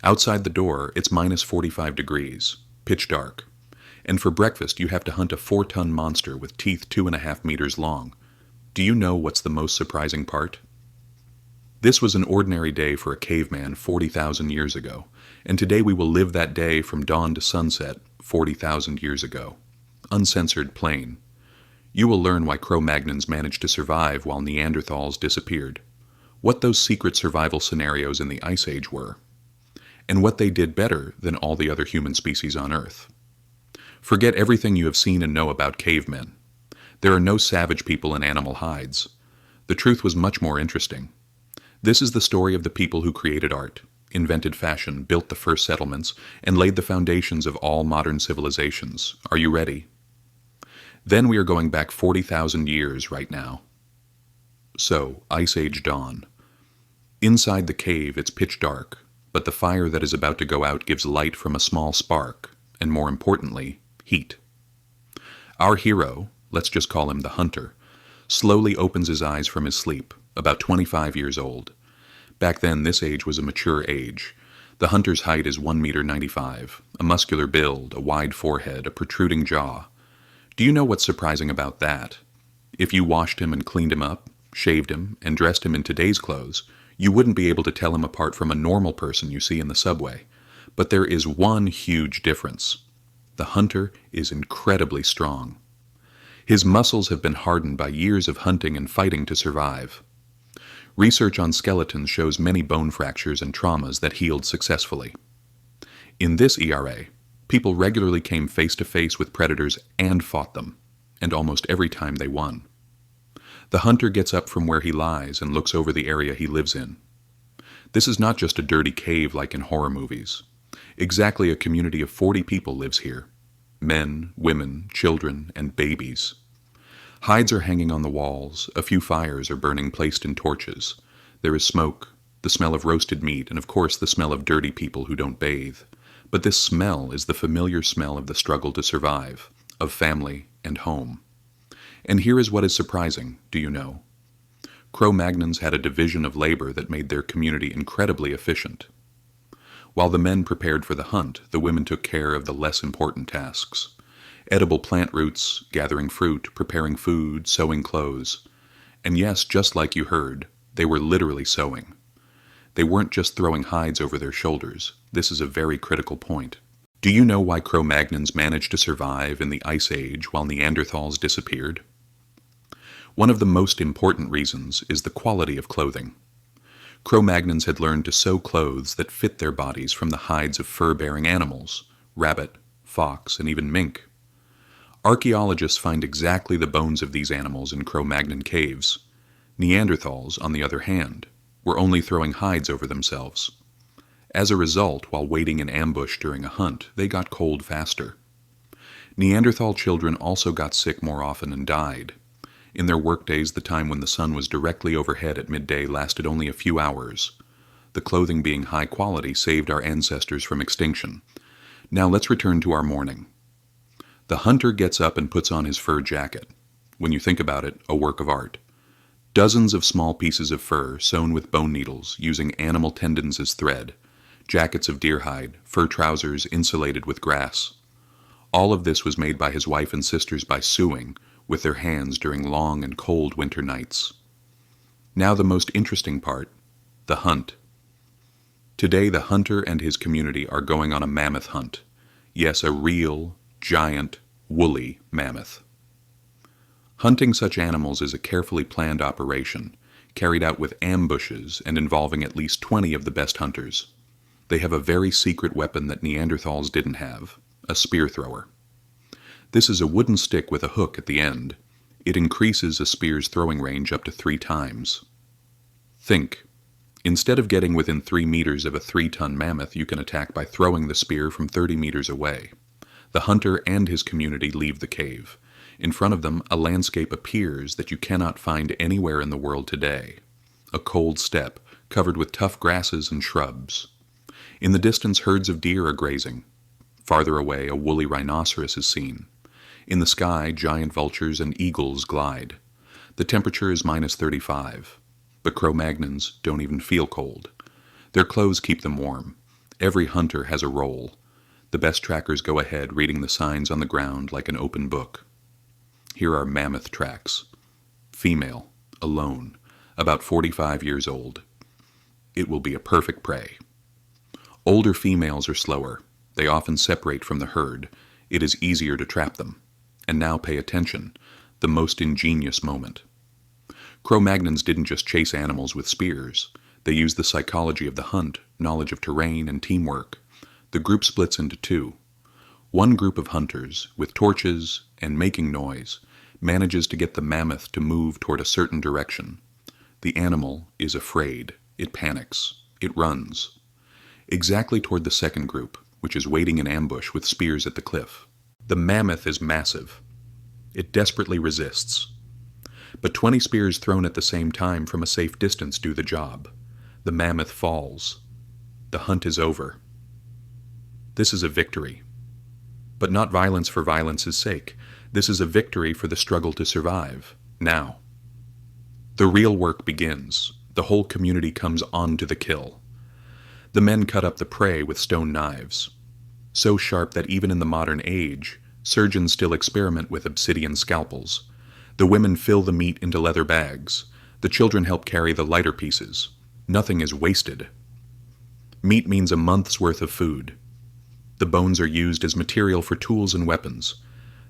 Outside the door, it's minus 45 degrees, pitch dark. And for breakfast, you have to hunt a 4-ton monster with teeth 2.5 meters long. Do you know what's the most surprising part? This was an ordinary day for a caveman 40,000 years ago, and today we will live that day from dawn to sunset 40,000 years ago. Uncensored, plain. You will learn why Cro-Magnons managed to survive while Neanderthals disappeared, what those secret survival scenarios in the Ice Age were, and what they did better than all the other human species on Earth. Forget everything you have seen and know about cavemen. There are no savage people in animal hides. The truth was much more interesting. This is the story of the people who created art, invented fashion, built the first settlements, and laid the foundations of all modern civilizations. Are you ready? Then we are going back 40,000 years right now. So, Ice Age dawn. Inside the cave it's pitch dark, but the fire that is about to go out gives light from a small spark, and more importantly, heat. Our hero, let's just call him the hunter, slowly opens his eyes from his sleep, about 25 years old. Back then, this age was a mature age. The hunter's height is 1.95 meters, a muscular build, a wide forehead, a protruding jaw. Do you know what's surprising about that? If you washed him and cleaned him up, shaved him, and dressed him in today's clothes, you wouldn't be able to tell him apart from a normal person you see in the subway. But there is one huge difference. The hunter is incredibly strong. His muscles have been hardened by years of hunting and fighting to survive. Research on skeletons shows many bone fractures and traumas that healed successfully. In this ERA, people regularly came face to face with predators and fought them, and almost every time they won. The hunter gets up from where he lies and looks over the area he lives in. This is not just a dirty cave like in horror movies. Exactly a community of 40 people lives here. Men, women, children, and babies. Hides are hanging on the walls, a few fires are burning placed in torches. There is smoke, the smell of roasted meat, and of course the smell of dirty people who don't bathe. But this smell is the familiar smell of the struggle to survive, of family and home. And here is what is surprising, do you know? Cro-Magnons had a division of labor that made their community incredibly efficient. While the men prepared for the hunt, the women took care of the less important tasks. Edible plant roots, gathering fruit, preparing food, sewing clothes. And yes, just like you heard, they were literally sewing. They weren't just throwing hides over their shoulders. This is a very critical point. Do you know why Cro-Magnons managed to survive in the Ice Age while Neanderthals disappeared? One of the most important reasons is the quality of clothing. Cro-Magnons had learned to sew clothes that fit their bodies from the hides of fur-bearing animals, rabbit, fox, and even mink. Archaeologists find exactly the bones of these animals in Cro-Magnon caves. Neanderthals, on the other hand, were only throwing hides over themselves. As a result, while waiting in ambush during a hunt, they got cold faster. Neanderthal children also got sick more often and died. In their workdays, the time when the sun was directly overhead at midday lasted only a few hours. The clothing being high quality saved our ancestors from extinction. Now let's return to our morning. The hunter gets up and puts on his fur jacket. When you think about it, a work of art. Dozens of small pieces of fur sewn with bone needles using animal tendons as thread. Jackets of deer hide, fur trousers insulated with grass. All of this was made by his wife and sisters by sewing with their hands during long and cold winter nights. Now the most interesting part, the hunt. Today the hunter and his community are going on a mammoth hunt. Yes, a real, giant, woolly mammoth. Hunting such animals is a carefully planned operation, carried out with ambushes and involving at least 20 of the best hunters. They have a very secret weapon that Neanderthals didn't have, a spear thrower. This is a wooden stick with a hook at the end. It increases a spear's throwing range up to 3 times. Think. Instead of getting within 3 meters of a 3-ton mammoth, you can attack by throwing the spear from 30 meters away. The hunter and his community leave the cave. In front of them, a landscape appears that you cannot find anywhere in the world today. A cold steppe, covered with tough grasses and shrubs. In the distance, herds of deer are grazing. Farther away, a woolly rhinoceros is seen. In the sky, giant vultures and eagles glide. The temperature is minus 35. But Cro-Magnons don't even feel cold. Their clothes keep them warm. Every hunter has a role. The best trackers go ahead reading the signs on the ground like an open book. Here are mammoth tracks. Female, alone, about 45 years old. It will be a perfect prey. Older females are slower. They often separate from the herd. It is easier to trap them. And now pay attention, the most ingenious moment. Cro-Magnons didn't just chase animals with spears. They used the psychology of the hunt, knowledge of terrain, and teamwork. The group splits into two. One group of hunters, with torches and making noise, manages to get the mammoth to move toward a certain direction. The animal is afraid. It panics. It runs. Exactly toward the second group, which is waiting in ambush with spears at the cliff. The mammoth is massive. It desperately resists. But 20 spears thrown at the same time from a safe distance do the job. The mammoth falls. The hunt is over. This is a victory. But not violence for violence's sake. This is a victory for the struggle to survive, now. The real work begins. The whole community comes on to the kill. The men cut up the prey with stone knives, so sharp that even in the modern age, surgeons still experiment with obsidian scalpels. The women fill the meat into leather bags. The children help carry the lighter pieces. Nothing is wasted. Meat means a month's worth of food. The bones are used as material for tools and weapons.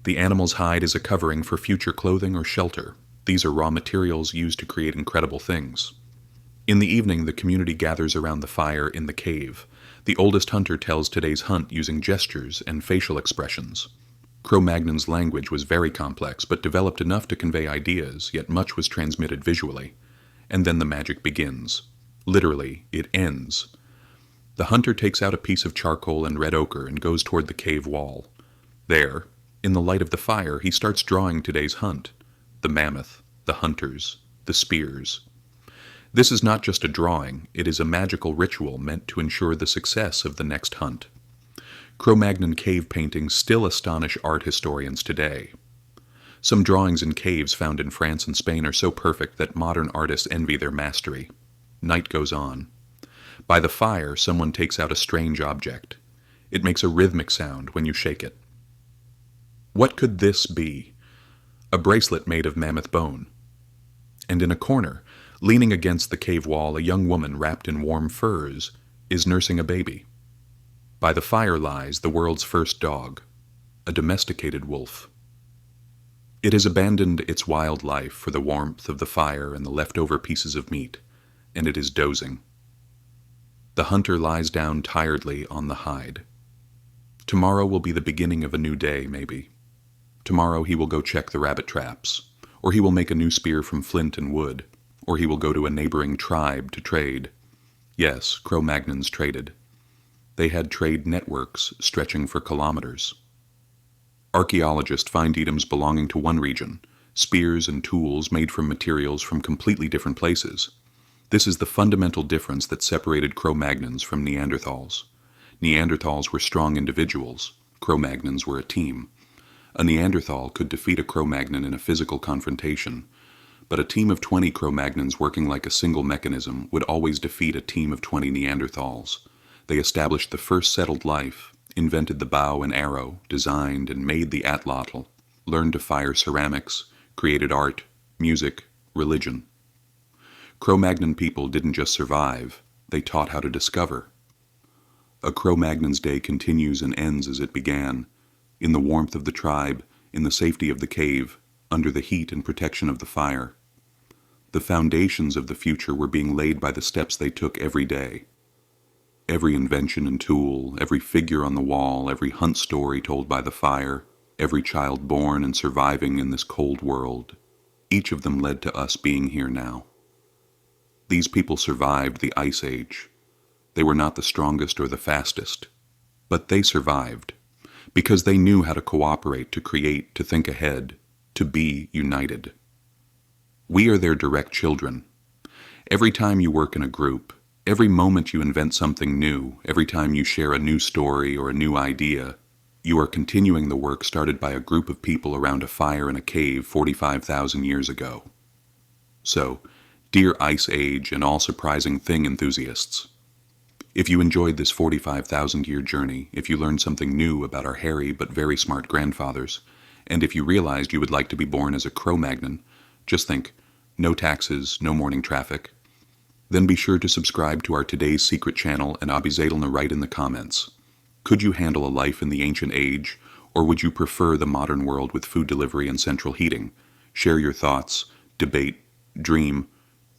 The animal's hide is a covering for future clothing or shelter. These are raw materials used to create incredible things. In the evening, the community gathers around the fire in the cave. The oldest hunter tells today's hunt using gestures and facial expressions. Cro-Magnons' language was very complex, but developed enough to convey ideas, yet much was transmitted visually. And then the magic begins. Literally, it ends. The hunter takes out a piece of charcoal and red ochre and goes toward the cave wall. There, in the light of the fire, he starts drawing today's hunt. The mammoth, the hunters, the spears. This is not just a drawing, it is a magical ritual meant to ensure the success of the next hunt. Cro-Magnon cave paintings still astonish art historians today. Some drawings in caves found in France and Spain are so perfect that modern artists envy their mastery. Night goes on. By the fire, someone takes out a strange object. It makes a rhythmic sound when you shake it. What could this be? A bracelet made of mammoth bone. And in a corner, leaning against the cave wall, a young woman wrapped in warm furs is nursing a baby. By the fire lies the world's first dog, a domesticated wolf. It has abandoned its wild life for the warmth of the fire and the leftover pieces of meat, and it is dozing. The hunter lies down tiredly on the hide. Tomorrow will be the beginning of a new day, maybe. Tomorrow he will go check the rabbit traps, or he will make a new spear from flint and wood, or he will go to a neighboring tribe to trade. Yes, Cro-Magnons traded. They had trade networks stretching for kilometers. Archaeologists find items belonging to one region, spears and tools made from materials from completely different places. This is the fundamental difference that separated Cro-Magnons from Neanderthals. Neanderthals were strong individuals. Cro-Magnons were a team. A Neanderthal could defeat a Cro-Magnon in a physical confrontation, but a team of 20 Cro-Magnons working like a single mechanism would always defeat a team of 20 Neanderthals. They established the first settled life, invented the bow and arrow, designed and made the atlatl, learned to fire ceramics, created art, music, religion. Cro-Magnon people didn't just survive, they taught how to discover. A Cro-Magnon's day continues and ends as it began, in the warmth of the tribe, in the safety of the cave, under the heat and protection of the fire. The foundations of the future were being laid by the steps they took every day. Every invention and tool, every figure on the wall, every hunt story told by the fire, every child born and surviving in this cold world, each of them led to us being here now. These people survived the Ice Age. They were not the strongest or the fastest, but they survived because they knew how to cooperate, to create, to think ahead, to be united. We are their direct children. Every time you work in a group, every moment you invent something new, every time you share a new story or a new idea, you are continuing the work started by a group of people around a fire in a cave 45,000 years ago. So, dear Ice Age and all surprising thing enthusiasts, If you enjoyed this 45,000-year journey, if you learned something new about our hairy but very smart grandfathers, and if you realized you would like to be born as a Cro-Magnon, just think, no taxes, no morning traffic. Then be sure to subscribe to our Today's Secret channel and Abizadalna write in the comments. Could you handle a life in the ancient age, or would you prefer the modern world with food delivery and central heating? Share your thoughts, debate, dream.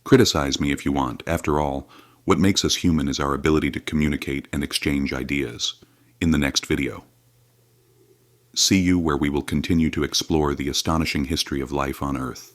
Criticize me if you want. After all, what makes us human is our ability to communicate and exchange ideas. In the next video. See you where we will continue to explore the astonishing history of life on Earth.